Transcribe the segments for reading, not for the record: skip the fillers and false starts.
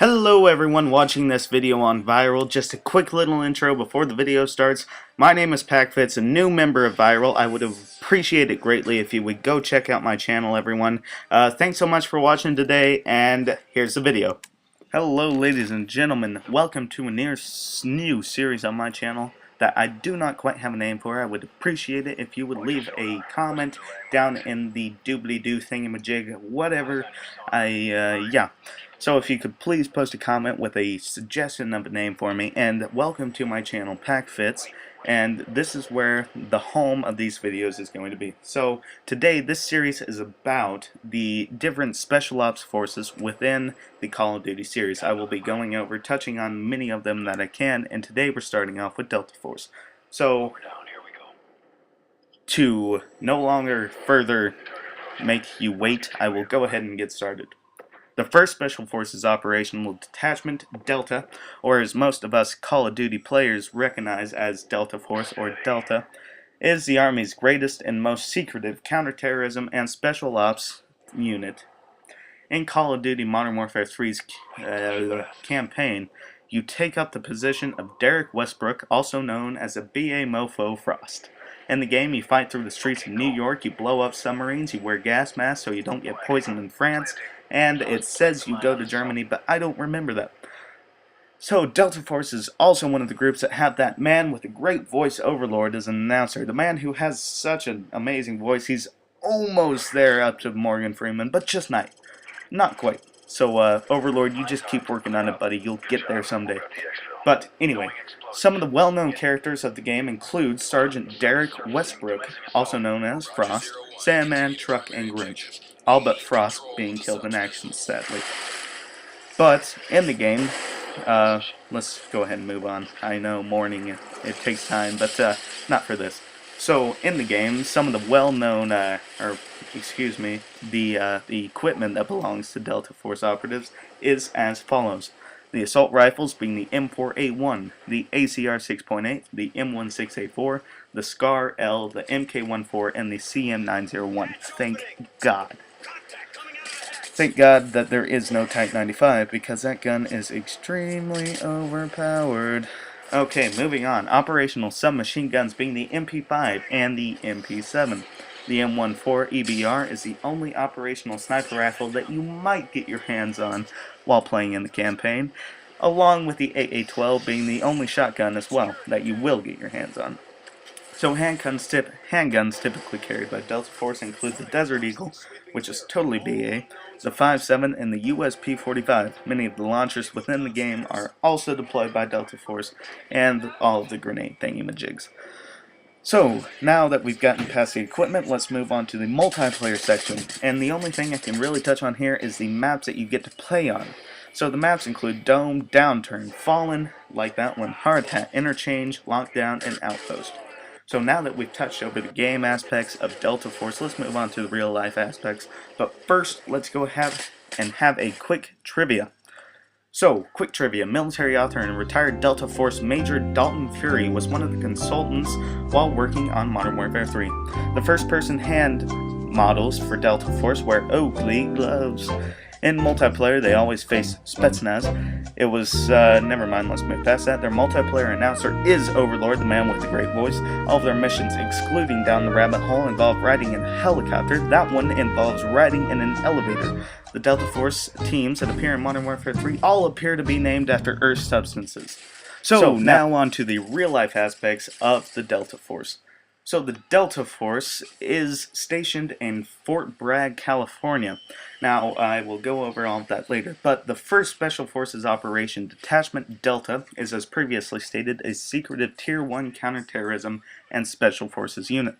Hello everyone watching this video on Viral. Just a quick little intro before the video starts. My name is paqFitZ, a new member of Viral. I would appreciate it greatly if you would go check out my channel, everyone. Thanks so much for watching today, and here's the video. Hello ladies and gentlemen, welcome to a new series on my channel that I do not quite have a name for. I would appreciate it if you would leave a comment down in the doobly-doo thingamajig, whatever. Yeah. So if you could please post a comment with a suggestion of a name for me, and welcome to my channel, paqFitZ, and this is where the home of these videos is going to be. So today this series is about the different special ops forces within the Call of Duty series. I will be going over, touching on many of them that I can, and today we're starting off with Delta Force. So to no longer further make you wait, I will go ahead and get started. The first Special Forces Operational Detachment, Delta, or as most of us Call of Duty players recognize as Delta Force or Delta, is the Army's greatest and most secretive counterterrorism and special ops unit. In Call of Duty Modern Warfare 3's campaign, you take up the position of Derek Westbrook, also known as a BA Mofo Frost. In the game, you fight through the streets of New York, you blow up submarines, you wear gas masks so you don't get poisoned in France, and it says you go to Germany, but I don't remember that. So, Delta Force is also one of the groups that have that man with a great voice, Overlord, as an announcer. The man who has such an amazing voice, he's almost there up to Morgan Freeman, but just not quite. So, Overlord, you just keep working on it, buddy. You'll get there someday. But anyway, some of the well-known characters of the game include Sergeant Derek Westbrook, also known as Frost, Sandman, Truck, and Grinch. All but Frost being killed in action, sadly. But in the game, let's go ahead and move on. I know morning, it takes time, but not for this. So in the game, some of the well-known, the equipment that belongs to Delta Force operatives is as follows. The assault rifles being the M4A1, the ACR 6.8, the M16A4, the SCAR L, the MK14, and the CM901. Thank God. Thank God that there is no Type 95, because that gun is extremely overpowered. Okay, moving on. Operational submachine guns being the MP5 and the MP7. The M14 EBR is the only operational sniper rifle that you might get your hands on while playing in the campaign, along with the AA-12 being the only shotgun as well that you will get your hands on. So handguns typically carried by Delta Force include the Desert Eagle, which is totally BA, the 5.7, and the USP-45. Many of the launchers within the game are also deployed by Delta Force, and all of the grenade thingamajigs. So, now that we've gotten past the equipment, let's move on to the multiplayer section. And the only thing I can really touch on here is the maps that you get to play on. So the maps include Dome, Downturn, Fallen, like that one, Hard Hat, Interchange, Lockdown, and Outpost. So now that we've touched over the game aspects of Delta Force, let's move on to the real life aspects. But first, let's go ahead and have a quick trivia. So, quick trivia. Military author and retired Delta Force Major Dalton Fury was one of the consultants while working on Modern Warfare 3. The first-person hand models for Delta Force wear Oakley gloves. In multiplayer, they always face Spetsnaz. It was, never mind, let's move past that. Their multiplayer announcer is Overlord, the man with the great voice. All of their missions, excluding Down the Rabbit Hole, involve riding in a helicopter. That one involves riding in an elevator. The Delta Force teams that appear in Modern Warfare 3 all appear to be named after Earth substances. So now on to the real-life aspects of the Delta Force. So the Delta Force is stationed in Fort Bragg, California. Now, I will go over all of that later, but the first Special Forces Operation Detachment Delta is, as previously stated, a secretive Tier 1 counterterrorism and Special Forces unit,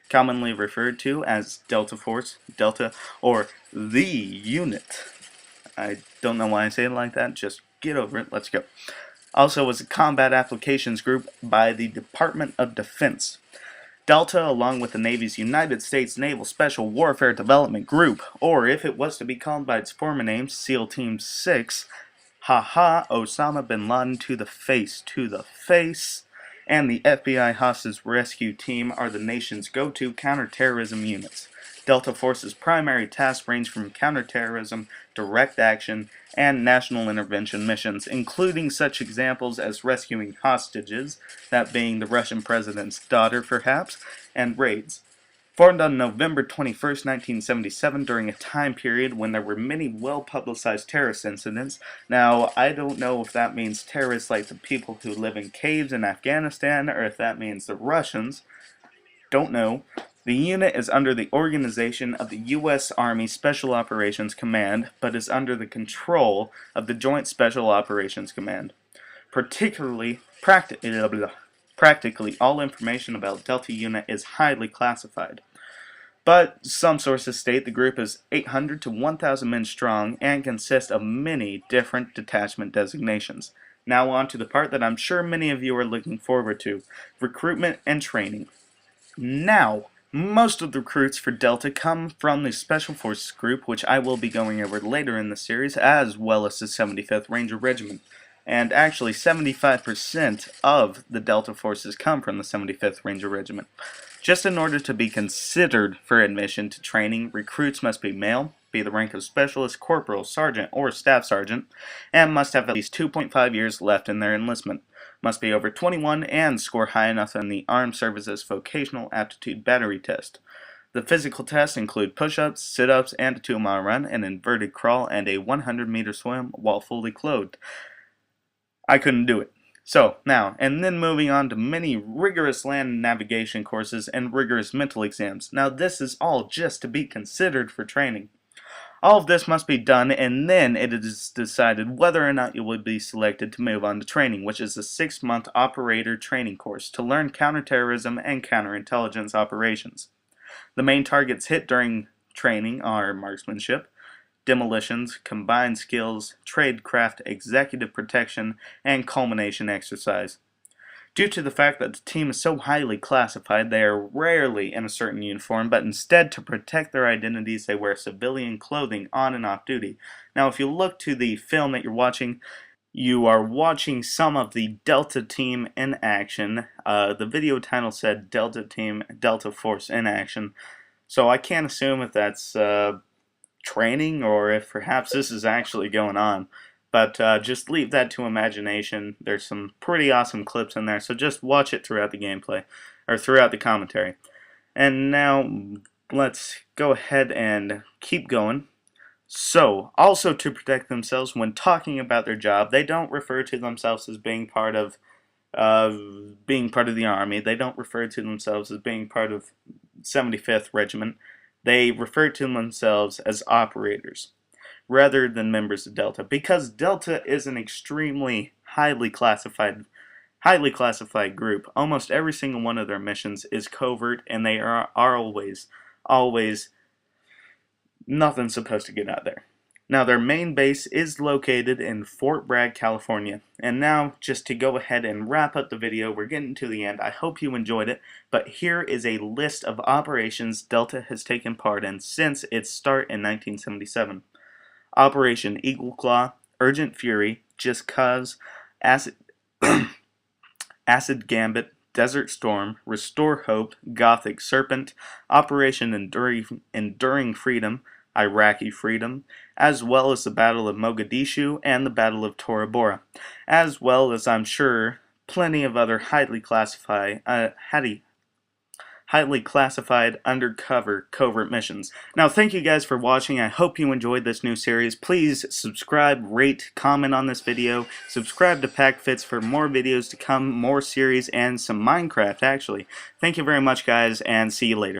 commonly referred to as Delta Force, Delta, or the unit. I don't know why I say it like that, just get over it, let's go. Also was a combat applications group by the Department of Defense. Delta, along with the Navy's United States Naval Special Warfare Development Group, or if it was to be called by its former name, SEAL Team 6, Osama Bin Laden to the face, and the FBI Hostage Rescue Team are the nation's go-to counterterrorism units. Delta Force's primary tasks range from counterterrorism, direct action, and national intervention missions, including such examples as rescuing hostages, that being the Russian president's daughter perhaps, and raids. Formed on November 21st, 1977, during a time period when there were many well-publicized terrorist incidents. Now, I don't know if that means terrorists like the people who live in caves in Afghanistan, or if that means the Russians. Don't know. The unit is under the organization of the U.S. Army Special Operations Command, but is under the control of the Joint Special Operations Command. Practically all information about Delta Unit is highly classified. But some sources state the group is 800 to 1,000 men strong and consists of many different detachment designations. Now on to the part that I'm sure many of you are looking forward to, recruitment and training. Now, most of the recruits for Delta come from the Special Forces group, which I will be going over later in the series, as well as the 75th Ranger Regiment. And actually, 75% of the Delta Forces come from the 75th Ranger Regiment. Just in order to be considered for admission to training, recruits must be male, be the rank of specialist, corporal, sergeant, or staff sergeant, and must have at least 2.5 years left in their enlistment. Must be over 21 and score high enough in the Armed Services Vocational Aptitude Battery Test. The physical tests include push-ups, sit-ups, and a 2-mile run, an inverted crawl, and a 100-meter swim while fully clothed. I couldn't do it. So, now, and then moving on to many rigorous land navigation courses and rigorous mental exams. Now, this is all just to be considered for training. All of this must be done, and then it is decided whether or not you will be selected to move on to training, which is a 6-month operator training course to learn counterterrorism and counterintelligence operations. The main targets hit during training are marksmanship, demolitions, combined skills, tradecraft, executive protection, and culmination exercise. Due to the fact that the team is so highly classified, they are rarely in a certain uniform, but instead, to protect their identities, they wear civilian clothing on and off duty. Now, if you look to the film that you're watching, you are watching some of the Delta team in action. The video title said Delta Team, Delta Force in action, so I can't assume if that's training or if perhaps this is actually going on. But just leave that to imagination. There's some pretty awesome clips in there, so just watch it throughout the gameplay, or throughout the commentary. And now, let's go ahead and keep going. So, also to protect themselves when talking about their job, they don't refer to themselves as being part of the Army. They don't refer to themselves as being part of 75th Regiment. They refer to themselves as operators, rather than members of Delta, because Delta is an extremely highly classified group. Almost every single one of their missions is covert, and they are always nothing supposed to get out there. Now, their main base is located in Fort Bragg, California. And now, just to go ahead and wrap up the video, we're getting to the end. I hope you enjoyed it, but here is a list of operations Delta has taken part in since its start in 1977. Operation Eagle Claw, Urgent Fury, Just Cause, Acid Gambit, Desert Storm, Restore Hope, Gothic Serpent, Operation Enduring Freedom, Iraqi Freedom, as well as the Battle of Mogadishu and the Battle of Tora Bora, as well as, I'm sure, plenty of other highly classified undercover covert missions. Now, thank you guys for watching. I hope you enjoyed this new series. Please subscribe, rate, comment on this video. Subscribe to paqFitZ for more videos to come, more series, and some Minecraft, actually. Thank you very much, guys, and see you later.